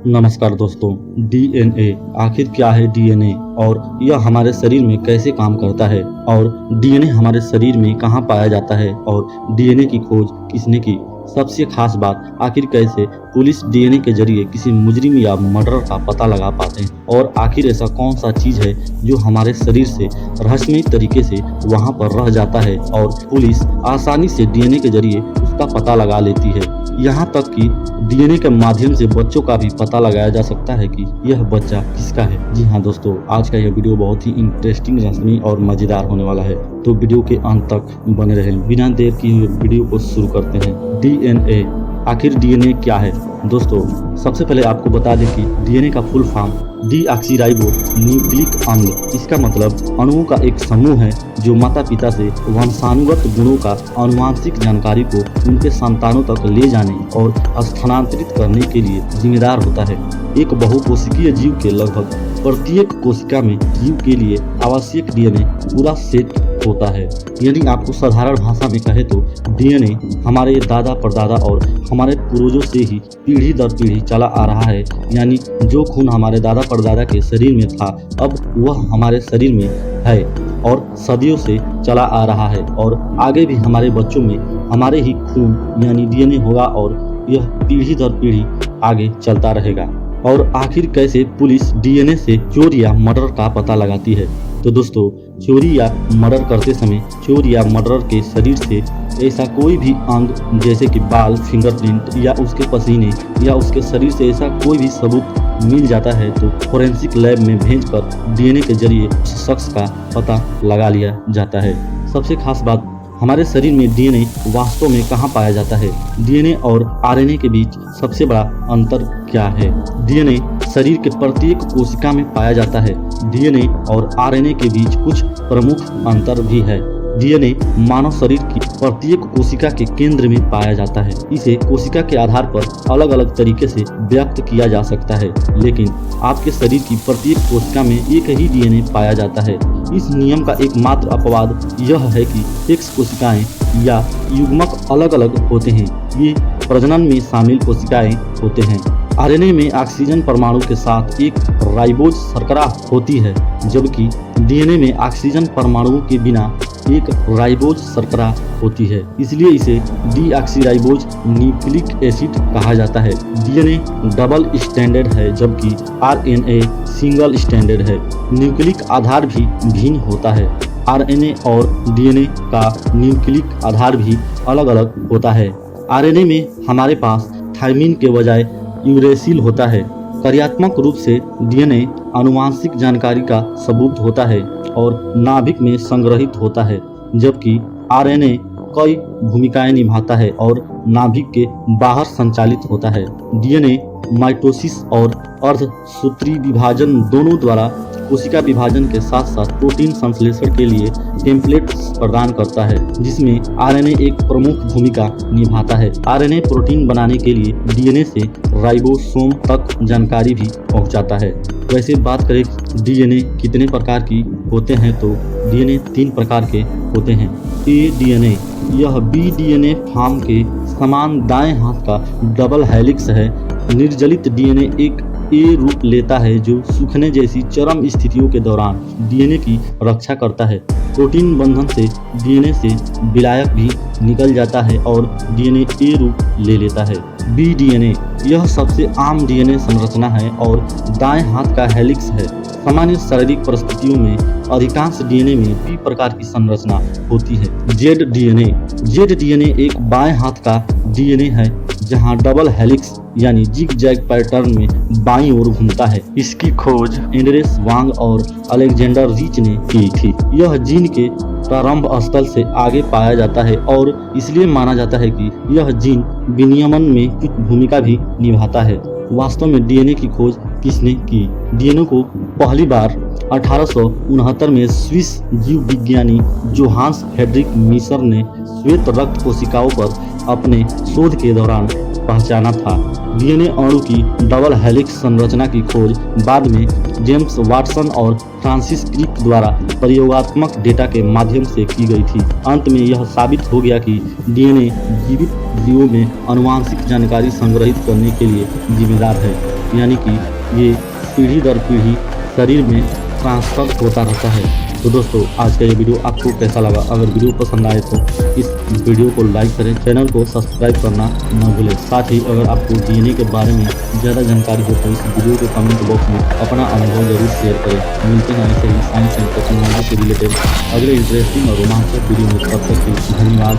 नमस्कार दोस्तों। डीएनए आखिर क्या है डीएनए और यह हमारे शरीर में कैसे काम करता है और डीएनए हमारे शरीर में कहाँ पाया जाता है और डीएनए की खोज किसने की। सबसे खास बात, आखिर कैसे पुलिस डीएनए के जरिए किसी मुजरिम या मर्डरर का पता लगा पाते हैं और आखिर ऐसा कौन सा चीज़ है जो हमारे शरीर से रहस्यमयी तरीके से वहाँ पर रह जाता है और पुलिस आसानी से डीएनए के जरिए उसका पता लगा लेती है। यहाँ तक कि डीएनए के माध्यम से बच्चों का भी पता लगाया जा सकता है कि यह बच्चा किसका है। जी हाँ दोस्तों, आज का यह वीडियो बहुत ही इंटरेस्टिंग, रसमी और मजेदार होने वाला है, तो वीडियो के अंत तक बने रहें। बिना देर की वीडियो को शुरू करते हैं। डीएनए, आखिर डीएनए क्या है? दोस्तों, सबसे पहले आपको बता दें कि डीएनए का फुल फॉर्म डीऑक्सीराइबो न्यूक्लिक अम्ल। इसका मतलब अणुओं का एक समूह है जो माता पिता से वंशानुगत गुणों का आनुवांशिक जानकारी को उनके संतानों तक ले जाने और स्थानांतरित करने के लिए जिम्मेदार होता है। एक बहुकोशिकीय जीव के लगभग प्रत्येक कोशिका में जीव के लिए आवश्यक डीएनए पूरा सेट होता है। यदि आपको साधारण भाषा में कहे तो डीएनए हमारे दादा परदादा और हमारे पूर्वजों से ही पीढ़ी दर पीढ़ी चला आ रहा है। यानी जो खून हमारे दादा परदादा के शरीर में था, अब वह हमारे शरीर में है और सदियों से चला आ रहा है और आगे भी हमारे बच्चों में हमारे ही खून यानी डीएनए होगा और यह पीढ़ी दर पीढ़ी आगे चलता रहेगा। और आखिर कैसे पुलिस डीएनए से चोर या मर्डर का पता लगाती है? तो दोस्तों, चोरी या मर्डर करते समय चोर या मर्डरर के शरीर से ऐसा कोई भी अंग जैसे कि बाल, फिंगरप्रिंट या उसके पसीने या उसके शरीर से ऐसा कोई भी सबूत मिल जाता है तो फोरेंसिक लैब में भेजकर डीएनए के जरिए उस शख्स का पता लगा लिया जाता है। सबसे खास बात, हमारे शरीर में डीएनए वास्तव में कहाँ पाया जाता है? डीएनए और आरएनए के बीच सबसे बड़ा अंतर क्या है? डीएनए शरीर के प्रत्येक कोशिका में पाया जाता है। डीएनए और आरएनए के बीच कुछ प्रमुख अंतर भी है। डीएनए मानव शरीर की प्रत्येक कोशिका के केंद्र में पाया जाता है। इसे कोशिका के आधार पर अलग अलग तरीके से व्यक्त किया जा सकता है, लेकिन आपके शरीर की प्रत्येक कोशिका में एक ही डीएनए पाया जाता है। इस नियम का एकमात्र अपवाद यह है कि एक्स कोशिकाएं या युग्मक अलग अलग होते हैं। ये प्रजनन में शामिल कोशिकाएं होते हैं। आरएनए में ऑक्सीजन परमाणु के साथ एक राइबोज शर्करा होती है, जबकि डीएनए में ऑक्सीजन परमाणुओं के बिना एक राइबोज शर्करा होती है। इसलिए इसे डीऑक्सीराइबोज न्यूक्लिक एसिड कहा जाता है। डीएनए डबल स्टैंडर्ड है जबकि आरएनए सिंगल स्टैंडर्ड है। न्यूक्लिक आधार भी भिन्न होता है। आरएनए और डीएनए का न्यूक्लिक आधार भी अलग अलग होता है। आरएनए में हमारे पास थायमिन के बजाय यूरेसिल होता है। कार्यात्मक रूप से डीएनए आनुवांशिक जानकारी का सबूत होता है और नाभिक में संग्रहित होता है, जबकि आरएनए कई भूमिकाएं निभाता है और नाभिक के बाहर संचालित होता है। डीएनए माइटोसिस और अर्धसूत्री विभाजन दोनों द्वारा कोशिका विभाजन के साथ साथ प्रोटीन संश्लेषण के लिए टेम्पलेट्स प्रदान करता है, जिसमें आरएनए एक प्रमुख भूमिका निभाता है। आरएनए प्रोटीन बनाने के लिए डीएनए से राइबोसोम तक जानकारी भी पहुंचाता है। वैसे बात करें डीएनए कितने प्रकार की होते हैं तो डीएनए 3 प्रकार के होते हैं। ए डीएनए, यह बी डीएनए फॉर्म के समान दाएं हाथ का डबल हेलिक्स है। निर्जलित डीएनए एक ए रूप लेता है जो सूखने जैसी चरम स्थितियों के दौरान डीएनए की रक्षा करता है। प्रोटीन बंधन से डीएनए से विलायक भी निकल जाता है और डीएनए ए रूप ले लेता है। बी डीएनए, यह सबसे आम डीएनए संरचना है और दाएं हाथ का हेलिक्स है। सामान्य शारीरिक परिस्थितियों में अधिकांश डीएनए में बी प्रकार की संरचना होती है। जेड डीएनए, जेड डीएनए एक बाएं हाथ का डीएनए है जहां डबल हेलिक्स यानी जिग जैग पैटर्न में बाईं ओर घूमता है। इसकी खोज एंड्रेस वांग और अलेक्जेंडर रिच ने की थी। यह जीन के प्रारंभ स्थल से आगे पाया जाता है और इसलिए माना जाता है कि यह जीन विनियमन में कुछ भूमिका भी निभाता है। वास्तव में डीएनए की खोज किसने की? डीएनए को पहली बार 1869 में स्विस जीव विज्ञानी जोहान्स फ्रेडरिक मिशर ने श्वेत रक्त कोशिकाओं पर अपने शोध के दौरान पहचाना था। डीएनए अणु की डबल हेलिक्स संरचना की खोज बाद में जेम्स वाटसन और फ्रांसिस क्रिक द्वारा प्रयोगात्मक डेटा के माध्यम से की गई थी। अंत में यह साबित हो गया कि डीएनए जीवित जीवों में आनुवंशिक जानकारी संग्रहित करने के लिए जिम्मेदार है, यानी कि ये पीढ़ी दर पीढ़ी शरीर में ट्रांसफर होता रहता है। तो दोस्तों, आज का ये वीडियो आपको कैसा लगा? अगर वीडियो पसंद आए तो इस वीडियो को लाइक करें, चैनल को सब्सक्राइब करना न भूलें। साथ ही अगर आपको डीएनए के बारे में ज़्यादा जानकारी हो तो इस वीडियो के कमेंट बॉक्स में अपना अनुभव जरूर शेयर करें। मिलते हैं ऐसे ही साइंस एंड टेक्नोलॉजी से रिलेटेड अगले इंटरेस्टिंग और रोमांचक वीडियो में। तब तक के लिए धन्यवाद।